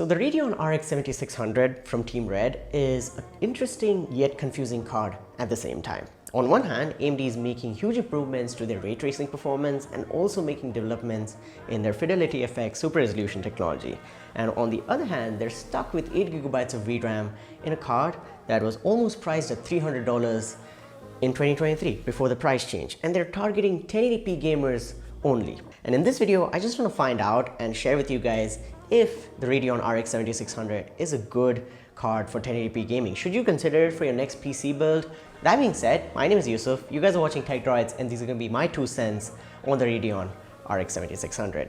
So the Radeon RX 7600 from Team Red is an interesting yet confusing card at the same time. On one hand, AMD is making huge improvements to their ray tracing performance and also making developments in their Fidelity FX super resolution technology. And on the other hand, they're stuck with 8GB of VRAM in a card that was almost priced at $300 in 2023 before the price change. And they're targeting 1080p gamers only. And in this video, I just want to find out and share with you guys if the Radeon RX 7600 is a good card for 1080p gaming. Should you consider it for your next PC build? That being said, my name is Yusuf, you guys are watching Tech Droids, and these are going to be my 2 cents on the Radeon RX 7600.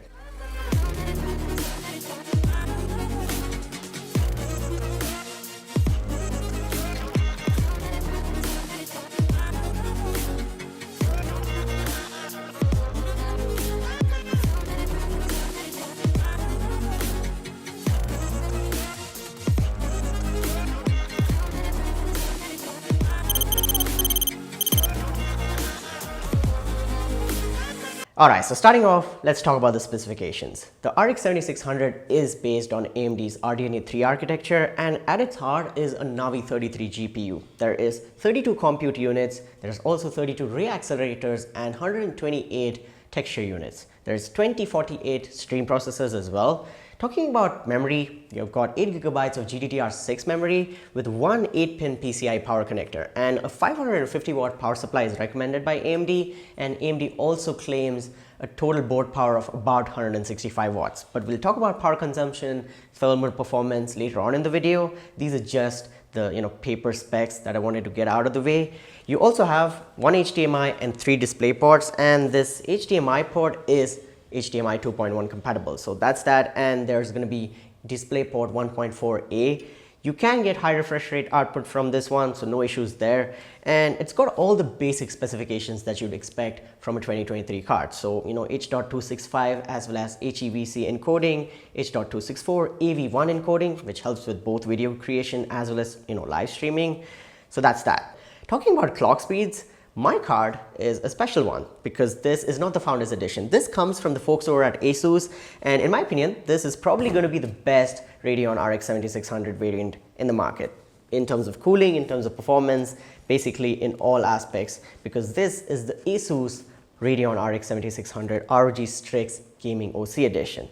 Alright, so starting off, let's talk about the specifications. The RX 7600 is based on AMD's RDNA 3 architecture, and at its heart is a Navi 33 GPU. There is 32 compute units, there's also 32 ray accelerators and 128 texture units. There's 2048 stream processors as well. Talking about memory, you've got 8GB of GDDR6 memory with one 8-pin PCI power connector, and a 550 watt power supply is recommended by AMD, and AMD also claims a total board power of about 165 watts. But we'll talk about power consumption, thermal performance later on in the video. These are just the paper specs that I wanted to get out of the way. You also have one HDMI and 3 display ports, and this HDMI port is HDMI 2.1 compatible. So that's that, and there's going to be DisplayPort 1.4a. You can get high refresh rate output from this one, so no issues there. And it's got all the basic specifications that you'd expect from a 2023 card. So, H.265 as well as HEVC encoding, H.264, AV1 encoding, which helps with both video creation as well as, live streaming. So that's that. Talking about clock speeds, my card is a special one because this is not the Founders Edition. This comes from the folks over at Asus, and in my opinion, this is probably going to be the best Radeon RX 7600 variant in the market in terms of cooling, in terms of performance, basically in all aspects, because this is the Asus Radeon RX 7600 ROG Strix Gaming OC Edition.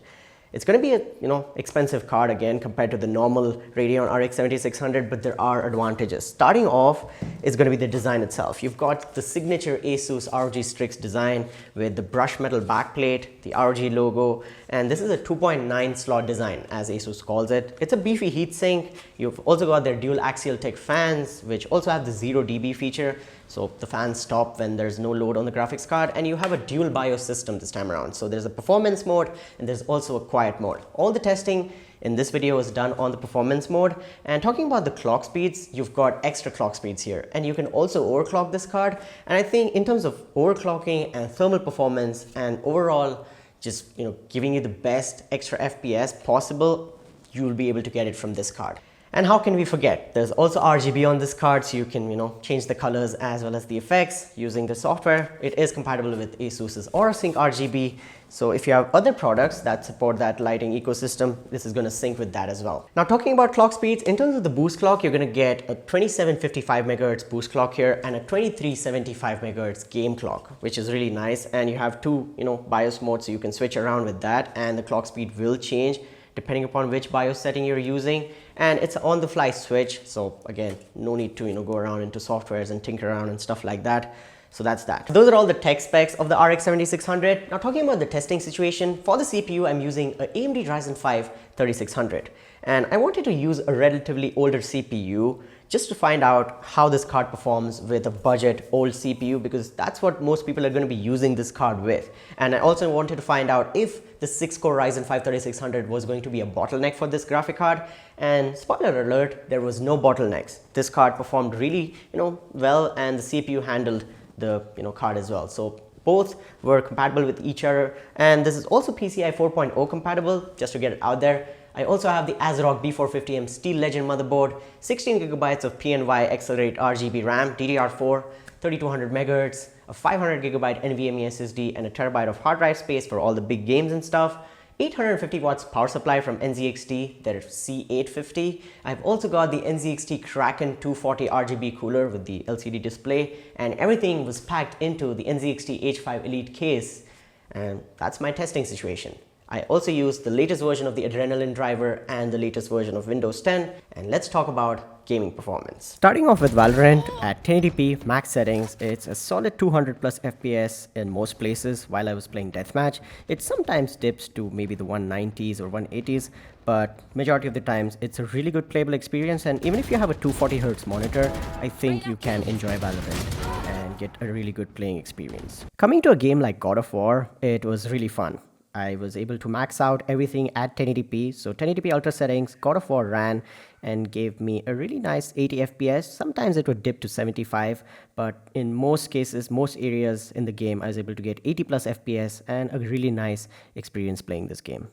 It's going to be a expensive card again compared to the normal Radeon RX 7600, but there are advantages. Starting off is going to be the design itself. You've got the signature Asus ROG Strix design with the brushed metal backplate, the ROG logo, and this is a 2.9 slot design as Asus calls it. It's a beefy heatsink. You've also got their dual axial tech fans, which also have the 0 dB feature. So the fans stop when there's no load on the graphics card, and you have a dual BIOS system this time around. So there's a performance mode and there's also a quiet mode. All the testing in this video is done on the performance mode. And talking about the clock speeds, you've got extra clock speeds here, and you can also overclock this card. And I think in terms of overclocking and thermal performance and overall just giving you the best extra FPS possible, you'll be able to get it from this card. And how can we forget? There's also RGB on this card, so you can change the colors as well as the effects using the software. It is compatible with Asus's AuraSync RGB. So if you have other products that support that lighting ecosystem, this is going to sync with that as well. Now talking about clock speeds, in terms of the boost clock, you're going to get a 2755 MHz boost clock here and a 2375 MHz game clock, which is really nice. And you have two BIOS modes, so you can switch around with that, and the clock speed will change depending upon which BIOS setting you're using. And it's an on-the-fly switch, so again, no need to go around into softwares and tinker around and stuff like that. So that's that. Those are all the tech specs of the RX 7600. Now talking about the testing situation, for the CPU, I'm using an AMD Ryzen 5 3600. And I wanted to use a relatively older CPU just to find out how this card performs with a budget old CPU, because that's what most people are going to be using this card with. And I also wanted to find out if the 6-core Ryzen 5 3600 was going to be a bottleneck for this graphic card. And spoiler alert, there was no bottlenecks. This card performed really well, and the CPU handled the card as well. So both were compatible with each other, and this is also PCI 4.0 compatible, just to get it out there. I also have the ASRock B450M Steel Legend motherboard, 16GB of PNY Accelerate RGB RAM, DDR4, 3200 MHz, a 500GB NVMe SSD, and a terabyte of hard drive space for all the big games and stuff. 850 watts power supply from NZXT, their C850. I've also got the NZXT Kraken 240 RGB cooler with the LCD display, and everything was packed into the NZXT H5 Elite case, and that's my testing situation. I also used the latest version of the Adrenaline driver and the latest version of Windows 10, and let's talk about gaming performance. Starting off with Valorant at 1080p max settings, it's a solid 200 plus FPS in most places. While I was playing deathmatch, it sometimes dips to maybe the 190s or 180s, but majority of the times it's a really good playable experience, and even if you have a 240Hz monitor, I think you can enjoy Valorant and get a really good playing experience. Coming to a game like God of War, it was really fun. I was able to max out everything at 1080p. So 1080p ultra settings, God of War ran and gave me a really nice 80 FPS. Sometimes it would dip to 75, but in most cases, most areas in the game, I was able to get 80 plus FPS and a really nice experience playing this game.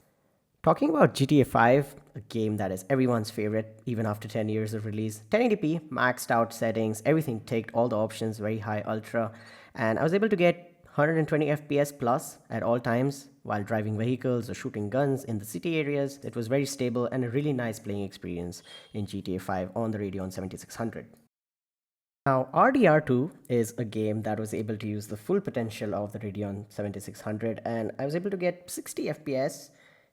Talking about GTA 5, a game that is everyone's favorite, even after 10 years of release. 1080p, maxed out settings, everything ticked, all the options, very high, ultra. And I was able to get 120 FPS plus at all times while driving vehicles or shooting guns in the city areas. It was very stable and a really nice playing experience in GTA 5 on the Radeon 7600. Now, RDR2 is a game that was able to use the full potential of the Radeon 7600, and I was able to get 60 FPS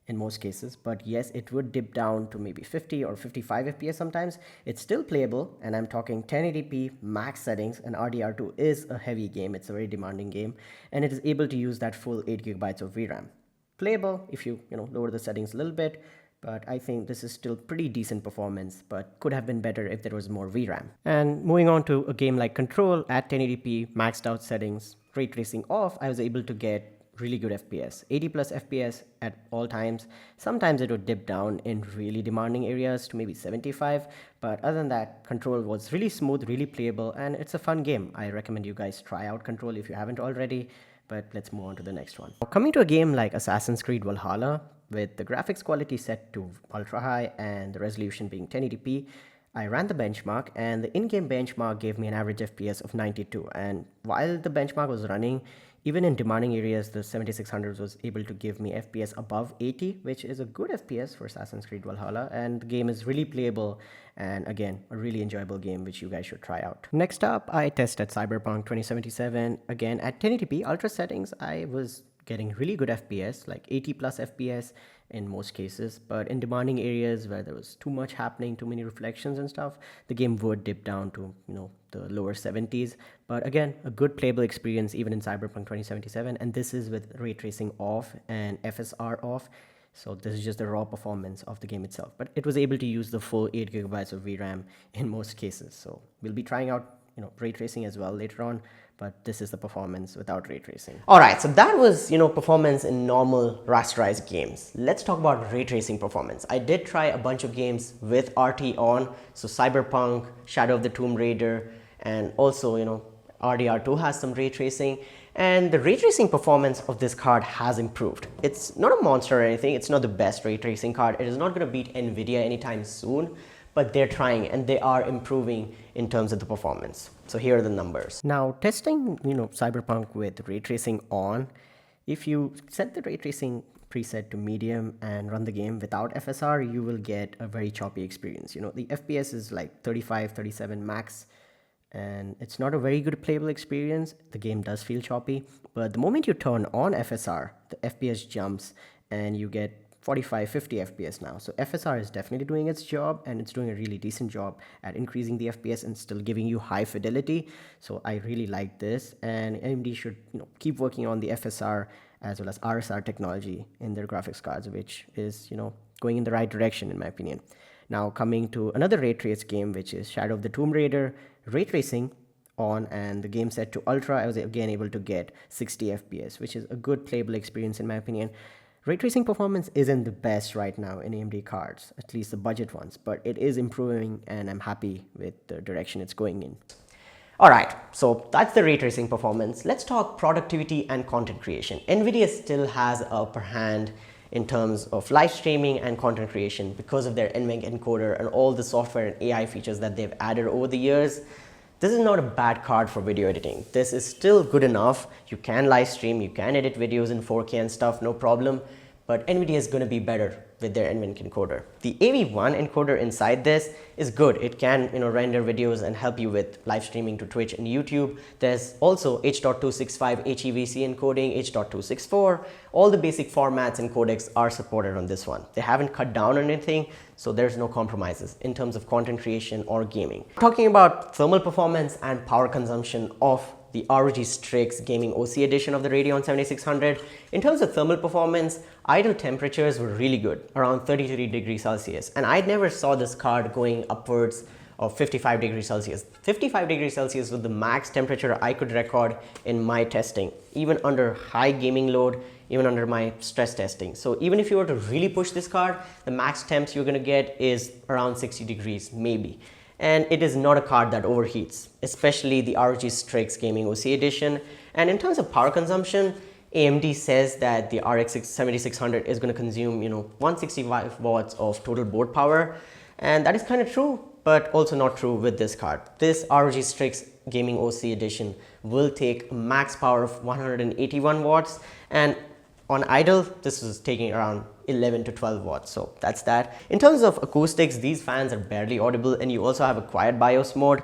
in most cases, but yes, it would dip down to maybe 50 or 55 FPS sometimes. It's still playable, and I'm talking 1080p max settings, and RDR2 is a heavy game. It's a very demanding game, and it is able to use that full 8 gigabytes of VRAM. Playable if you lower the settings a little bit, but I think this is still pretty decent performance, but could have been better if there was more VRAM. And moving on to a game like Control at 1080p maxed out settings, ray tracing off, I was able to get really good FPS, 80 plus FPS at all times. Sometimes it would dip down in really demanding areas to maybe 75, but other than that, Control was really smooth, really playable, and it's a fun game. I recommend you guys try out Control if you haven't already, but let's move on to the next one. Now, coming to a game like Assassin's Creed Valhalla, with the graphics quality set to ultra high and the resolution being 1080p, I ran the benchmark, and the in-game benchmark gave me an average FPS of 92, and while the benchmark was running, even in demanding areas, the 7600 was able to give me FPS above 80, which is a good FPS for Assassin's Creed Valhalla, and the game is really playable, and again, a really enjoyable game which you guys should try out. Next up, I tested Cyberpunk 2077. Again, at 1080p ultra settings, I was getting really good FPS, like 80 plus FPS in most cases, but in demanding areas where there was too much happening, too many reflections and stuff, the game would dip down to the lower 70s. But again, a good playable experience even in Cyberpunk 2077, and this is with ray tracing off and FSR off. So this is just the raw performance of the game itself, but it was able to use the full 8 gigabytes of VRAM in most cases. So we'll be trying out ray tracing as well later on, but this is the performance without ray tracing. All right, so that was performance in normal rasterized games. Let's talk about ray tracing performance. I did try a bunch of games with RT on, so Cyberpunk, Shadow of the Tomb Raider, and also RDR2 has some ray tracing, and the ray tracing performance of this card has improved. It's not a monster or anything, it's not the best ray tracing card, it is not going to beat Nvidia anytime soon, but they're trying and they are improving in terms of the performance. So here are the numbers. Now, testing Cyberpunk with ray tracing on, if you set the ray tracing preset to medium and run the game without FSR, you will get a very choppy experience. The FPS is like 35, 37 max, and it's not a very good playable experience. The game does feel choppy, but the moment you turn on FSR, the FPS jumps and you get 45, 50 FPS now. So FSR is definitely doing its job, and it's doing a really decent job at increasing the FPS and still giving you high fidelity. So I really like this, and AMD should keep working on the FSR as well as RSR technology in their graphics cards, which is going in the right direction in my opinion. Now coming to another ray trace game, which is Shadow of the Tomb Raider, ray tracing on and the game set to ultra, I was again able to get 60 FPS, which is a good playable experience in my opinion. Ray tracing performance isn't the best right now in AMD cards, at least the budget ones, but it is improving and I'm happy with the direction it's going in. Alright, so that's the ray tracing performance. Let's talk productivity and content creation. Nvidia still has a upper hand in terms of live streaming and content creation because of their NVENC encoder and all the software and AI features that they've added over the years. This is not a bad card for video editing. This is still good enough. You can live stream, you can edit videos in 4K and stuff, no problem. but Nvidia is going to be better with their NVENC encoder. The AV1 encoder inside this is good. It can render videos and help you with live streaming to Twitch and YouTube. There's also H.265 HEVC encoding, H.264. All the basic formats and codecs are supported on this one. They haven't cut down on anything, so there's no compromises in terms of content creation or gaming. Talking about thermal performance and power consumption of the ROG Strix Gaming OC edition of the Radeon 7600. In terms of thermal performance, idle temperatures were really good, around 33 degrees Celsius. And I never saw this card going upwards of 55 degrees Celsius. 55 degrees Celsius was the max temperature I could record in my testing, even under high gaming load, even under my stress testing. So even if you were to really push this card, the max temps you're gonna get is around 60 degrees, maybe. And it is not a card that overheats, especially the ROG Strix Gaming OC edition. And in terms of power consumption, AMD says that the RX 7600 is going to consume 165 watts of total board power, and that is kind of true, but also not true with this card. This ROG Strix Gaming OC edition will take max power of 181 watts, and on idle this is taking around 11 to 12 watts, so that's that. In terms of acoustics, these fans are barely audible, and you also have a quiet BIOS mode,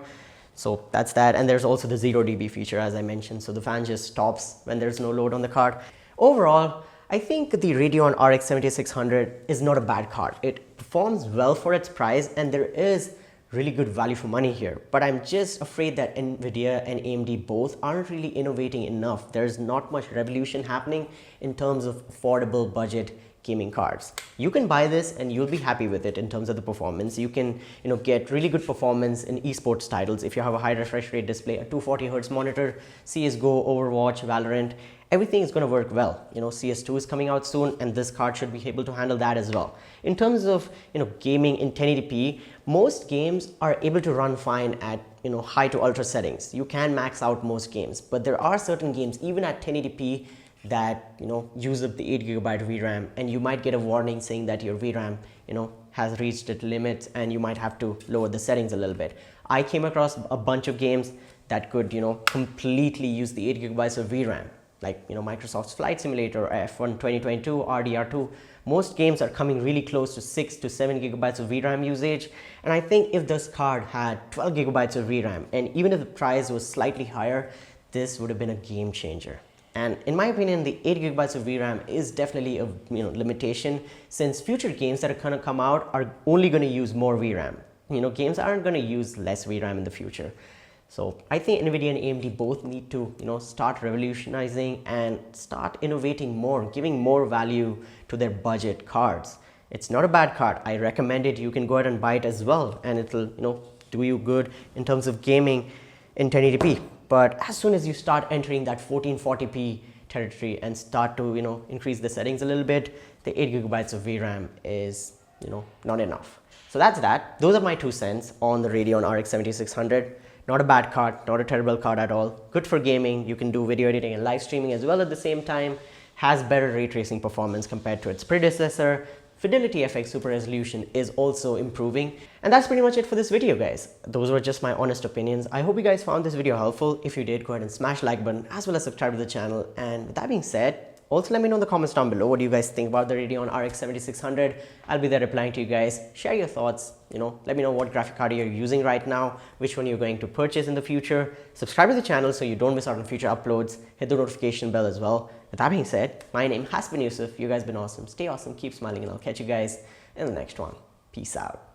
so that's that. And there's also the 0 dB feature, as I mentioned, so the fan just stops when there's no load on the card. Overall, I think the Radeon RX 7600 is not a bad card. It performs well for its price, and there is really good value for money here, but I'm just afraid that Nvidia and AMD both aren't really innovating enough. There's not much revolution happening in terms of affordable budget gaming cards. You can buy this and you'll be happy with it in terms of the performance. You can get really good performance in esports titles if you have a high refresh rate display, a 240Hz monitor, CSGO, Overwatch, Valorant. Everything is going to work well. CS2 is coming out soon, and this card should be able to handle that as well. In terms of gaming in 1080p, most games are able to run fine at high to ultra settings. You can max out most games, but there are certain games even at 1080p that use up the 8GB VRAM, and you might get a warning saying that your VRAM has reached its limits and you might have to lower the settings a little bit. I came across a bunch of games that could completely use the 8GB of VRAM, like Microsoft's Flight Simulator, F1 2022, RDR2. Most games are coming really close to 6 to 7 GB of VRAM usage, and I think if this card had 12 GB of VRAM, and even if the price was slightly higher, this would have been a game changer. And in my opinion, the 8 GB of VRAM is definitely a limitation, since future games that are going to come out are only going to use more VRAM. Games aren't going to use less VRAM in the future. So I think Nvidia and AMD both need to start revolutionizing and start innovating more, giving more value to their budget cards. It's not a bad card. I recommend it. You can go ahead and buy it as well, and it'll do you good in terms of gaming in 1080p. But as soon as you start entering that 1440p territory and start to increase the settings a little bit, the 8 GB of VRAM is not enough. So that's that. Those are my 2 cents on the Radeon RX 7600. Not a bad card, not a terrible card at all. Good for gaming. You can do video editing and live streaming as well at the same time. Has better ray tracing performance compared to its predecessor. Fidelity FX Super Resolution is also improving. And that's pretty much it for this video, guys. Those were just my honest opinions. I hope you guys found this video helpful. If you did, go ahead and smash the like button as well as subscribe to the channel. And with that being said, also let me know in the comments down below what do you guys think about the Radeon RX 7600. I'll be there replying to you guys. Share your thoughts. Let me know what graphic card you're using right now, which one you're going to purchase in the future. Subscribe to the channel so you don't miss out on future uploads. Hit the notification bell as well. With that being said, my name has been Yusuf. You guys been awesome. Stay awesome, keep smiling, and I'll catch you guys in the next one. Peace out.